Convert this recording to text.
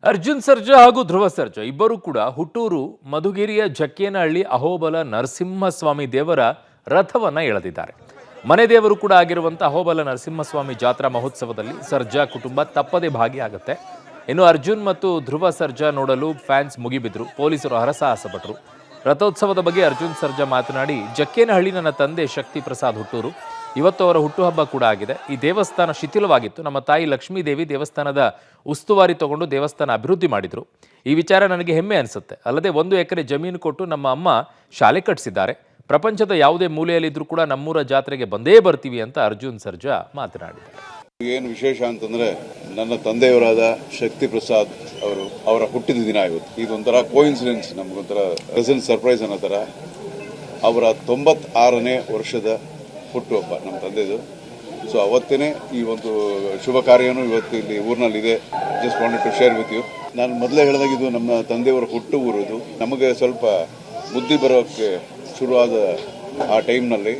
ಅರ್ಜುನ್ ಸರ್ಜಾ ಹಾಗೂ ಧ್ರುವ ಸರ್ಜಾ ಇಬ್ಬರು ಕೂಡ ಹುಟ್ಟೂರು ಮಧುಗಿರಿಯ ಜಕ್ಕೇನಹಳ್ಳಿ ಅಹೋಬಲ ನರಸಿಂಹಸ್ವಾಮಿ ದೇವರ ರಥವನ್ನ ಎಳೆದಿದ್ದಾರೆ. ಮನೆ ದೇವರು ಕೂಡ ಆಗಿರುವಂತಹ ಅಹೋಬಲ ನರಸಿಂಹಸ್ವಾಮಿ ಜಾತ್ರಾ ಮಹೋತ್ಸವದಲ್ಲಿ ಸರ್ಜಾ ಕುಟುಂಬ ತಪ್ಪದೆ ಭಾಗಿಯಾಗುತ್ತೆ. ಇನ್ನು ಅರ್ಜುನ್ ಮತ್ತು ಧ್ರುವ ಸರ್ಜಾ ನೋಡಲು ಫ್ಯಾನ್ಸ್ ಮುಗಿಬಿದ್ರು. ಪೊಲೀಸರು ಹರಸಾಹಸ ಪಟ್ಟರು. ರಥೋತ್ಸವದ ಬಗ್ಗೆ ಅರ್ಜುನ್ ಸರ್ಜಾ ಮಾತನಾಡಿ, ಜಕ್ಕೇನಹಳ್ಳಿ ನನ್ನ ತಂದೆ ಶಕ್ತಿ ಪ್ರಸಾದ್ ಹುಟ್ಟೂರು. ಇವತ್ತು ಅವರ ಹುಟ್ಟುಹಬ್ಬ ಕೂಡ ಆಗಿದೆ. ಈ ದೇವಸ್ಥಾನ ಶಿಥಿಲವಾಗಿತ್ತು. ನಮ್ಮ ತಾಯಿ ಲಕ್ಷ್ಮೀ ದೇವಿ ದೇವಸ್ಥಾನದ ಉಸ್ತುವಾರಿ ತಗೊಂಡು ದೇವಸ್ಥಾನ ಅಭಿವೃದ್ಧಿ ಮಾಡಿದ್ರು. ಈ ವಿಚಾರ ನನಗೆ ಹೆಮ್ಮೆ ಅನಿಸುತ್ತೆ. ಅಲ್ಲದೆ 1 ಎಕರೆ ಜಮೀನು ಕೊಟ್ಟು ನಮ್ಮ ಅಮ್ಮ ಶಾಲೆ ಕಟ್ಟಿಸಿದ್ದಾರೆ. ಪ್ರಪಂಚದ ಯಾವುದೇ ಮೂಲೆಯಲ್ಲಿದ್ರೂ ಕೂಡ ನಮ್ಮೂರ ಜಾತ್ರೆಗೆ ಬಂದೇ ಬರ್ತೀವಿ ಅಂತ ಅರ್ಜುನ್ ಸರ್ಜಾ ಮಾತನಾಡಿದ್ದಾರೆ. ಏನು ವಿಶೇಷ ಅಂತಂದ್ರೆ ನನ್ನ ತಂದೆಯವರಾದ ಶಕ್ತಿ ಪ್ರಸಾದ್ ಅವರ ಹುಟ್ಟಿದ ದಿನ ಇವತ್ತು. ಇದೊಂಥರ ಕೋಇನ್ಸಿಡೆನ್ಸ್, ನಮಗೊಂಥರ ಪ್ರೆಸೆಂಟ್ ಸರ್ಪ್ರೈಸ್ ಅನ್ನೋ ಥರ. ಅವರ 96ನೇ ವರ್ಷದ ಹುಟ್ಟುಹಬ್ಬ ನಮ್ಮ ತಂದೆದು. ಸೊ ಅವತ್ತೇ ಈ ಒಂದು ಶುಭ ಕಾರ್ಯನೂ ಇವತ್ತು ಇಲ್ಲಿ ಊರಿನಲ್ಲಿದೆ. Just wanted to share with you. ನಾನು ಮೊದಲೇ ಹೇಳಿದಾಗ ಇದು ನಮ್ಮ ತಂದೆಯವರ ಹುಟ್ಟು ಊರು. ಇದು ನಮಗೆ ಸ್ವಲ್ಪ ಬುದ್ಧಿ ಬರೋಕ್ಕೆ ಶುರುವಾದ ಆ ಟೈಮ್ನಲ್ಲಿ